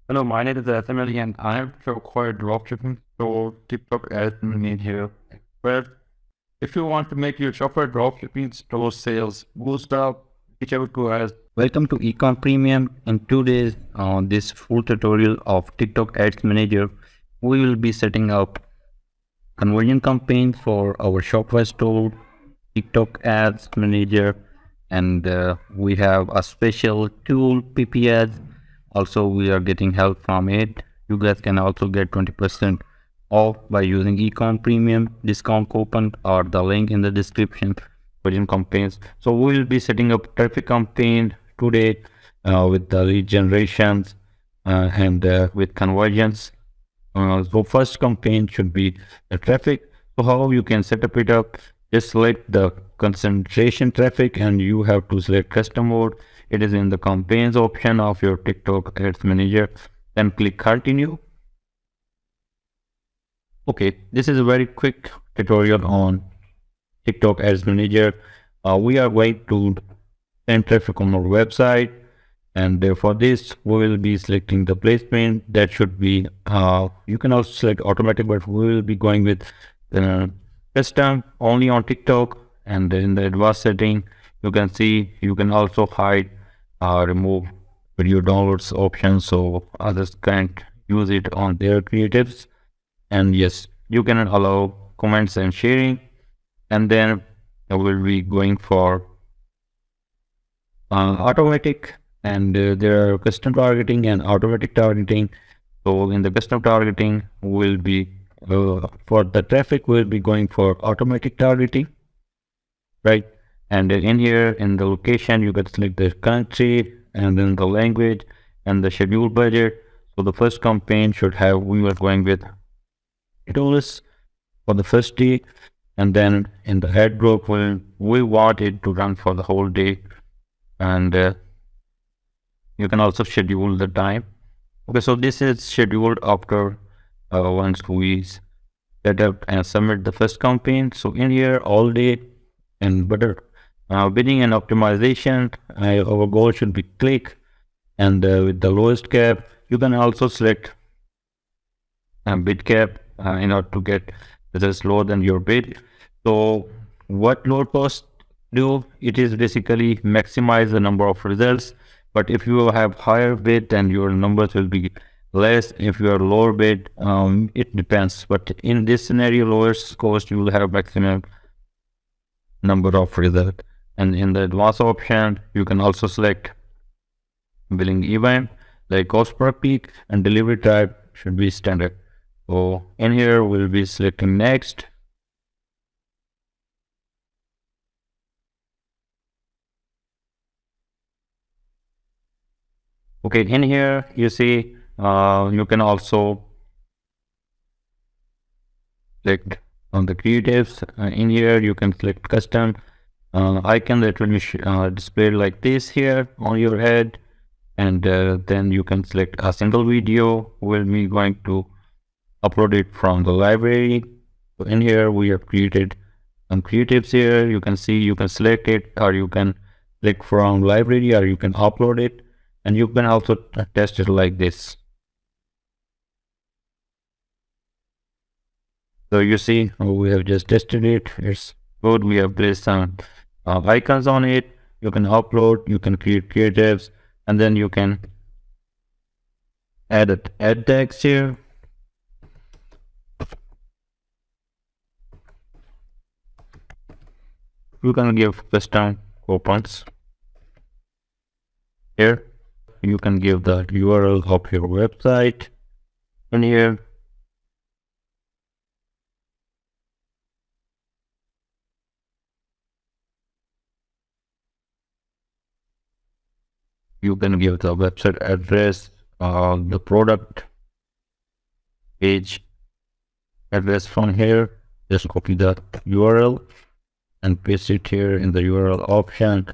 Hello, my name is Emily and I am Shopify Dropshipping Store TikTok Ads Manager expert. If you want to make your Shopify Dropshipping Store sales boost up, reach out to us. Welcome to EcommPremium. In today's this full tutorial of TikTok Ads Manager, we will be setting up conversion campaigns for our Shopify store, TikTok Ads Manager, and we have a special tool, PP Ads. Also, we are getting help from it. You guys can also get 20% off by using EcommPremium discount coupon or the link in the description for your campaigns. So we will be setting up traffic campaign today with the lead generations and with conversions. So first campaign should be the traffic. So how you can set up it up? Just select the concentration traffic and you have to select custom mode. It is in the campaigns option of your TikTok Ads Manager. Then click continue. Okay, this is a very quick tutorial on TikTok Ads Manager. We are going to send traffic on our website, and for this we will be selecting the placement. That should be you can also select automatic, but we will be going with custom only on TikTok. And in the advanced setting, you can see you can also hide remove video downloads option so others can't use it on their creatives. And yes, you can allow comments and sharing. And then we'll be going for automatic, and there are custom targeting and automatic targeting. So in the custom targeting, we'll be for the traffic we'll be going for automatic targeting, right? And in here in the location, you can select the country and then the language and the scheduled budget. So the first campaign should have, we were going with $8 for the first day, and then in the ad group we want it to run for the whole day. And you can also schedule the time. Okay, so this is scheduled after once we set up and submit the first campaign. So in here all day and better bidding and optimization, our goal should be click, and with the lowest cap you can also select bid cap in order to get results lower than your bid. So what low cost do? It is basically maximize the number of results, but if you have higher bid then your numbers will be less. If you are lower bid, it depends, but in this scenario lowest cost you will have maximum number of results. And in the advanced option you can also select billing event like cost per peak, and delivery type should be standard. So in here we'll be selecting next. Okay, in here you see you can also select on the creatives. In here you can select custom icon that will be displayed like this here on your head, and then you can select a single video. We'll be going to upload it from the library. So in here we have created some creatives here. You can see you can select it, or you can click from library, or you can upload it, and you can also test it like this. So you see we have just tested it. It's good. We have placed some icons on it. You can upload, you can create creatives, and then you can add ad text here. You can give custom coupons here. You can give the URL of your website in here. You can give the website address, the product page address from here. Just copy the URL and paste it here in the URL option.